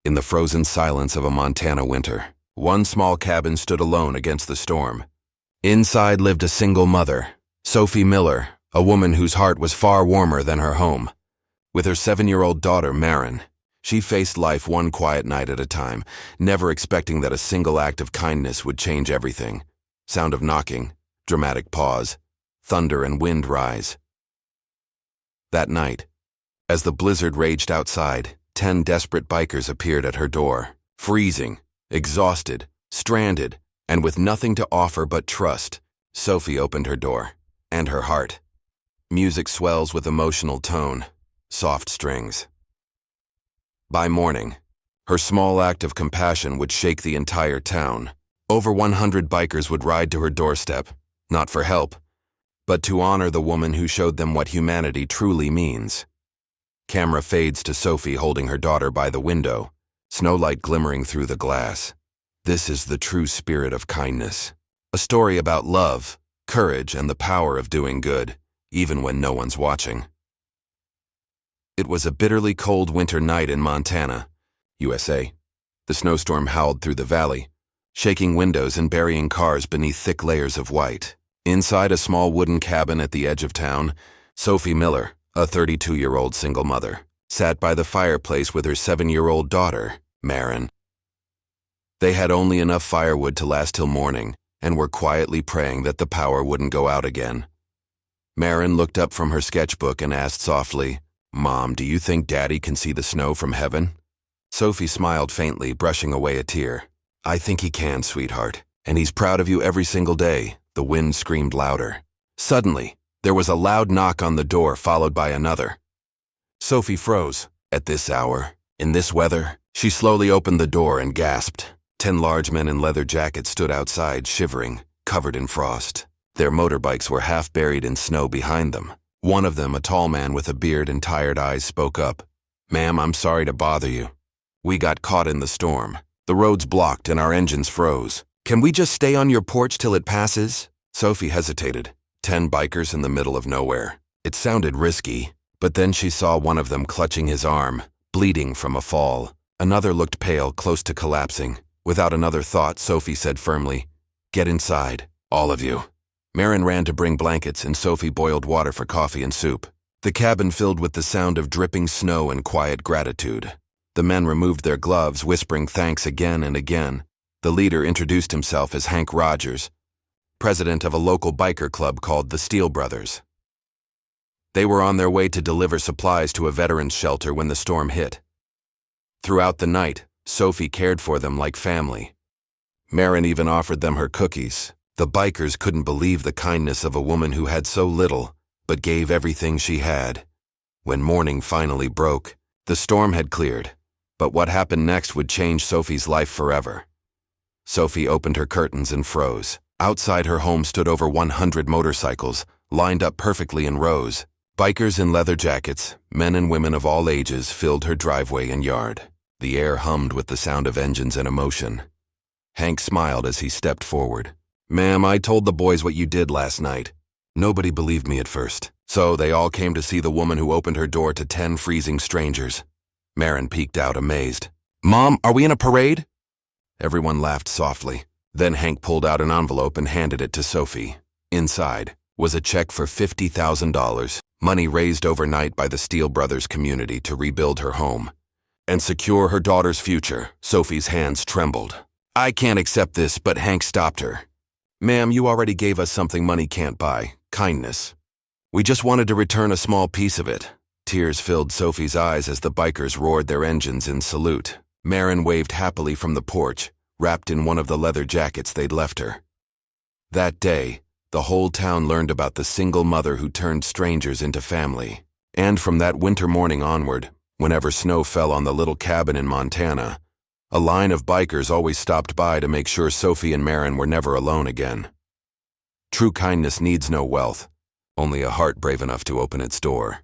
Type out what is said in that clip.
In the frozen silence of a Montana winter, one small cabin stood alone against the storm. Inside lived a single mother, Sofi Miller, a woman whose heart was far warmer than her home. With her 7-year-old daughter, Marin, she faced life one quiet night at a time, never expecting that a single act of kindness would change everything. Sound of knocking, dramatic pause, thunder and wind rise. That night, as the blizzard raged outside, 10 desperate bikers appeared at her door, freezing, exhausted, stranded, and with nothing to offer but trust. Sofi opened her door, and her heart. Music swells with emotional tone, soft strings. By morning, her small act of compassion would shake the entire town. Over 100 bikers would ride to her doorstep, not for help, but to honor the woman who showed them what humanity truly means. Camera fades to Sofi holding her daughter by the window, snowlight glimmering through the glass. This is the true spirit of kindness. A story about love, courage, and the power of doing good, even when no one's watching. It was a bitterly cold winter night in Montana, USA. The snowstorm howled through the valley, shaking windows and burying cars beneath thick layers of white. Inside a small wooden cabin at the edge of town, Sofi Miller, a 32-year-old single mother, sat by the fireplace with her 7-year-old daughter, Marin. They had only enough firewood to last till morning and were quietly praying that the power wouldn't go out again. Marin looked up from her sketchbook and asked softly, "Mom, do you think Daddy can see the snow from heaven?" Sofi smiled faintly, brushing away a tear. "I think he can, sweetheart, and he's proud of you every single day." The wind screamed louder. Suddenly, there was a loud knock on the door, followed by another. Sofi froze. At this hour, in this weather, she slowly opened the door and gasped. 10 large men in leather jackets stood outside, shivering, covered in frost. Their motorbikes were half buried in snow behind them. One of them, a tall man with a beard and tired eyes, spoke up. "Ma'am, I'm sorry to bother you. We got caught in the storm. The road's blocked and our engines froze. Can we just stay on your porch till it passes?" Sofi hesitated. 10 bikers in the middle of nowhere. It sounded risky, but then she saw one of them clutching his arm, bleeding from a fall. Another looked pale, close to collapsing. Without another thought, Sofi said firmly, "Get inside, all of you." Marin ran to bring blankets and Sofi boiled water for coffee and soup. The cabin filled with the sound of dripping snow and quiet gratitude. The men removed their gloves, whispering thanks again and again. The leader introduced himself as Hank Rogers, president of a local biker club called the Steel Brothers. They were on their way to deliver supplies to a veterans shelter when the storm hit. Throughout the night, Sofi cared for them like family. Marin even offered them her cookies. The bikers couldn't believe the kindness of a woman who had so little, but gave everything she had. When morning finally broke, the storm had cleared, but what happened next would change Sofi's life forever. Sofi opened her curtains and froze. Outside her home stood over 100 motorcycles, lined up perfectly in rows. Bikers in leather jackets, men and women of all ages, filled her driveway and yard. The air hummed with the sound of engines and emotion. Hank smiled as he stepped forward. "Ma'am, I told the boys what you did last night. Nobody believed me at first, so they all came to see the woman who opened her door to 10 freezing strangers." Marin peeked out, amazed. "Mom, are we in a parade?" Everyone laughed softly. Then Hank pulled out an envelope and handed it to Sofi. Inside was a check for $50,000, money raised overnight by the Steel Brothers community to rebuild her home and secure her daughter's future. Sofi's hands trembled. "I can't accept this," but Hank stopped her. "Ma'am, you already gave us something money can't buy, kindness. We just wanted to return a small piece of it." Tears filled Sofi's eyes as the bikers roared their engines in salute. Marin waved happily from the porch, wrapped in one of the leather jackets they'd left her. That day, the whole town learned about the single mother who turned strangers into family. And from that winter morning onward, whenever snow fell on the little cabin in Montana, a line of bikers always stopped by to make sure Sofi and Marin were never alone again. True kindness needs no wealth, only a heart brave enough to open its door.